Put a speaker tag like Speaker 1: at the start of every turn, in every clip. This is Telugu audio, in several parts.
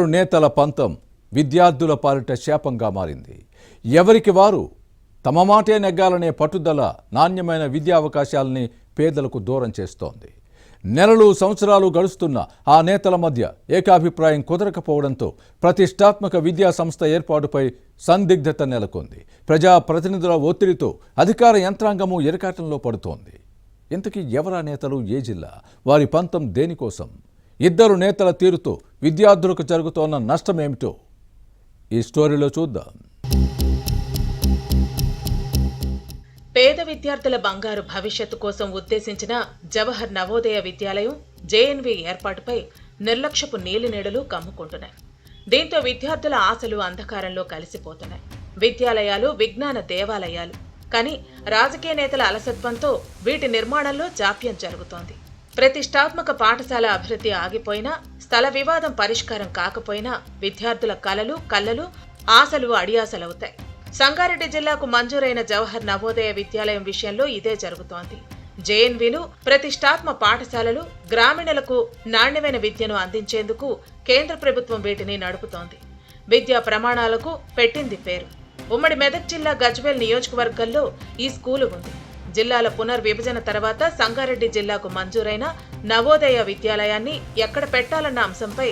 Speaker 1: నేతల పంతం విద్యార్థుల పాలిట శాపంగా మారింది. ఎవరికి వారు తమ మాటే నెగ్గాలనే పట్టుదల నాణ్యమైన విద్యా అవకాశాలని పేదలకు దూరం చేస్తోంది. నెలలు సంవత్సరాలు గడుస్తున్న ఆ నేతల మధ్య ఏకాభిప్రాయం కుదరకపోవడంతో ప్రతిష్టాత్మక విద్యా సంస్థ ఏర్పాటుపై సందిగ్ధత నెలకొంది. ప్రజాప్రతినిధుల ఒత్తిడితో అధికార యంత్రాంగము ఇరకాటంలో పడుతోంది. ఇంతకీ ఎవరా నేతలు, ఏ జిల్లా, వారి పంతం దేనికోసం? ఇద్దరు నేతల తీరుతో విద్యార్థులకు జరుగుతోన్న నష్టమేమిటో ఈ స్టోరీలో చూద్దాం.
Speaker 2: పేద విద్యార్థుల బంగారు భవిష్యత్తు కోసం ఉద్దేశించిన జవహర్ నవోదయ విద్యాలయం జేఎన్వి ఏర్పాటుపై నిర్లక్ష్యపు నీలినీడలు కమ్ముకుంటున్నాయి. దీంతో విద్యార్థుల ఆశలు అంధకారంలో కలిసిపోతున్నాయి. విద్యాలయాలు విజ్ఞాన దేవాలయాలు, కానీ రాజకీయ నేతల అలసత్వంతో వీటి నిర్మాణంలో జాప్యం జరుగుతోంది. ప్రతిష్టాత్మక పాఠశాల అభివృద్ధి ఆగిపోయినా, స్థల వివాదం పరిష్కారం కాకపోయినా విద్యార్థుల కలలు ఆశలు అడియాసలవుతాయి. సంగారెడ్డి జిల్లాకు మంజూరైన జవహర్ నవోదయ విద్యాలయం విషయంలో ఇదే జరుగుతోంది. జేఎన్వీలు ప్రతిష్టాత్మక పాఠశాలలు గ్రామీణులకు నాణ్యమైన విద్యను అందించేందుకు కేంద్ర ప్రభుత్వం వీటిని నడుపుతోంది. విద్యా ప్రమాణాలకు పెట్టింది పేరు. ఉమ్మడి మెదక్ జిల్లా గజ్వేల్ నియోజకవర్గంలో ఈ స్కూలు ఉంది. జిల్లాల పునర్విభజన తర్వాత సంగారెడ్డి జిల్లాకు మంజూరైన నవోదయ విద్యాలయాన్ని ఎక్కడ పెట్టాలన్న అంశంపై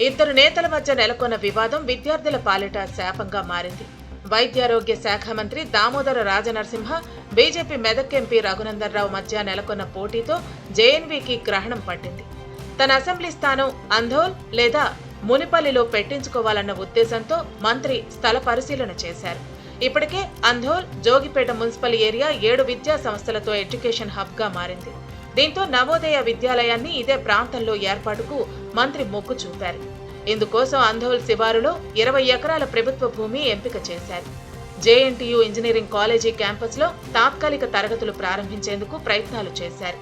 Speaker 2: ఇద్దరు నేతల మధ్య నెలకొన్న వివాదం విద్యార్థుల పాలిట శాపంగా మారింది. వైద్యారోగ్య శాఖ మంత్రి దామోదర రాజనరసింహ, బీజేపీ మెదక్ ఎంపీ రఘునందన్ రావు మధ్య నెలకొన్న పోటీతో జేఎన్వీకి గ్రహణం పట్టింది. తన అసెంబ్లీ స్థానం అంధోల్ లేదా మునిపల్లిలో పెట్టించుకోవాలన్న ఉద్దేశంతో మంత్రి స్థల పరిశీలన చేశారు. ఇప్పటికే అంధోల్, జోగిపేట మున్సిపల్ ఏరియా 7 విద్యా సంస్థలతో ఎడ్యుకేషన్ హబ్ గా మారింది. దీంతో నవోదయ విద్యాలయాన్ని ఇదే ప్రాంతంలో ఏర్పాటుకు మంత్రి మొగ్గు చూపారు. ఇందుకోసం అంధోల్ శివారులో 20 ఎకరాల ప్రభుత్వ భూమి ఎంపిక చేశారు. జేఎన్టీయూ ఇంజనీరింగ్ కాలేజీ క్యాంపస్ లో తాత్కాలిక తరగతులు ప్రారంభించేందుకు ప్రయత్నాలు చేశారు.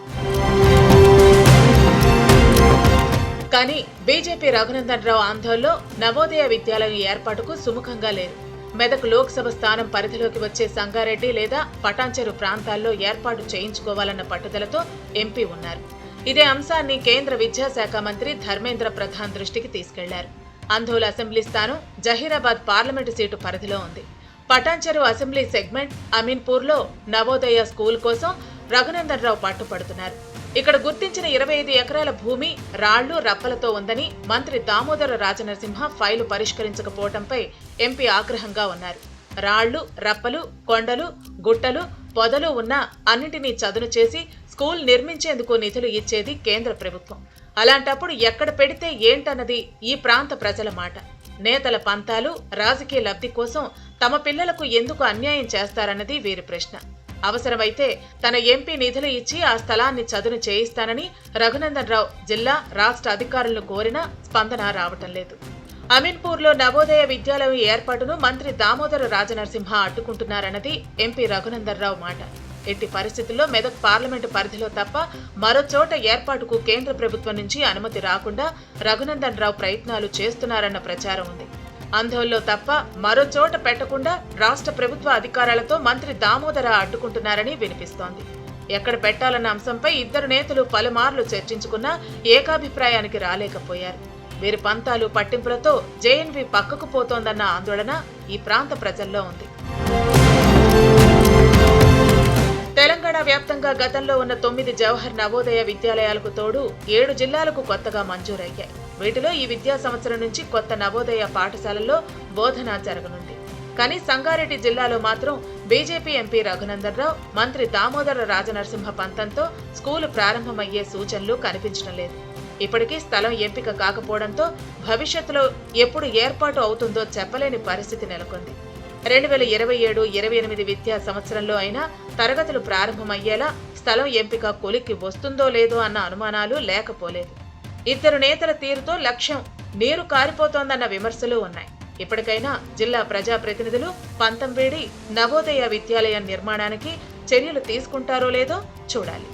Speaker 2: కానీ బీజేపీ రఘునందన్ రావు ఆందోళనలో నవోదయ విద్యాలయం ఏర్పాటుకు సుముఖంగా లేరు. మెదక్ లోక్సభ స్థానం పరిధిలోకి వచ్చే సంగారెడ్డి లేదా పటాన్చెరు ప్రాంతాల్లో ఏర్పాటు చేయించుకోవాలన్న పట్టుదలతో ఎంపీ ఉన్నారు. ఇదే అంశాన్ని కేంద్ర విద్యాశాఖ మంత్రి ధర్మేంద్ర ప్రధాన్ దృష్టికి తీసుకెళ్లారు. అంధోల్ అసెంబ్లీ స్థానం జహీరాబాద్ పార్లమెంటు సీటు పరిధిలో ఉంది. పటాన్చెరు అసెంబ్లీ సెగ్మెంట్ అమీన్పూర్లో నవోదయ స్కూల్ కోసం రఘునందన్ రావు పట్టుపడుతున్నారు. ఇక్కడ గుర్తించిన 25 ఎకరాల భూమి రాళ్లు రప్పలతో ఉందని మంత్రి దామోదర రాజనరసింహ ఫైలు పరిష్కరించకపోవడంపై ఎంపీ ఆగ్రహంగా ఉన్నారు. రాళ్లు, రప్పలు, కొండలు, గుట్టలు, పొదలు ఉన్న అన్నింటినీ చదును చేసి స్కూల్ నిర్మించేందుకు నిధులు ఇచ్చేది కేంద్ర ప్రభుత్వం. అలాంటప్పుడు ఎక్కడ పెడితే ఏంటన్నది ఈ ప్రాంత ప్రజల మాట. నేతల పంతాలు, రాజకీయ లబ్ధి కోసం తమ పిల్లలకు ఎందుకు అన్యాయం చేస్తారన్నది వీరి ప్రశ్న. అవసరమైతే తన ఎంపీ నిధులు ఇచ్చి ఆ స్థలాన్ని చదును చేయిస్తానని రఘునందన్ రావు జిల్లా, రాష్ట్ర అధికారులను కోరినా స్పందన రావటం లేదు. అమీన్పూర్లో నవోదయ విద్యాలయం ఏర్పాటును మంత్రి దామోదర రాజనరసింహ అడ్డుకుంటున్నారన్నది ఎంపీ రఘునందన్ రావు మాట. ఎట్టి పరిస్థితుల్లో మెదక్ పార్లమెంటు పరిధిలో తప్ప మరో చోట ఏర్పాటుకు కేంద్ర ప్రభుత్వం నుంచి అనుమతి రాకుండా రఘునందన్ రావు ప్రయత్నాలు చేస్తున్నారన్న ప్రచారం ఉంది. అంధోల్లో తప్ప మరో చోట పెట్టకుండా రాష్ట్ర ప్రభుత్వ అధికారులతో మంత్రి దామోదర అడ్డుకుంటున్నారని వినిపిస్తోంది. ఎక్కడ పెట్టాలన్న అంశంపై ఇద్దరు నేతలు పలుమార్లు చర్చించుకున్నా ఏకాభిప్రాయానికి రాలేకపోయారు. వీరి పంతాలు, పట్టింపులతో జేఎన్వీ పక్కకు పోతోందన్న ఆందోళన ఈ ప్రాంత ప్రజల్లో ఉంది. తెలంగాణ వ్యాప్తంగా గతంలో ఉన్న 9 జవహర్ నవోదయ విద్యాలయాలకు తోడు 7 జిల్లాలకు కొత్తగా మంజూరయ్యాయి. వీటిలో ఈ విద్యా సంవత్సరం నుంచి కొత్త నవోదయ పాఠశాలల్లో బోధన జరగనుంది. కానీ సంగారెడ్డి జిల్లాలో మాత్రం బీజేపీ ఎంపీ రఘునందన్ రావు, మంత్రి దామోదర రాజనరసింహ పంతంతో స్కూలు ప్రారంభమయ్యే సూచనలు కనిపించడం లేదు. ఇప్పటికీ స్థలం ఎంపిక కాకపోవడంతో భవిష్యత్తులో ఎప్పుడు ఏర్పాటు అవుతుందో చెప్పలేని పరిస్థితి నెలకొంది. 2027-28 విద్యా సంవత్సరంలో అయినా తరగతులు ప్రారంభమయ్యేలా స్థలం ఎంపిక కొలిక్కి వస్తుందో లేదో అన్న అనుమానాలు లేకపోలేదు. ఇద్దరు నేతల తీరుతో లక్ష్యం నీరు కారిపోతోందన్న విమర్శలు ఉన్నాయి. ఇప్పటికైనా జిల్లా ప్రజాప్రతినిధులు పంతం వేడి నవోదయ విద్యాలయం నిర్మాణానికి చర్యలు తీసుకుంటారో లేదో చూడాలి.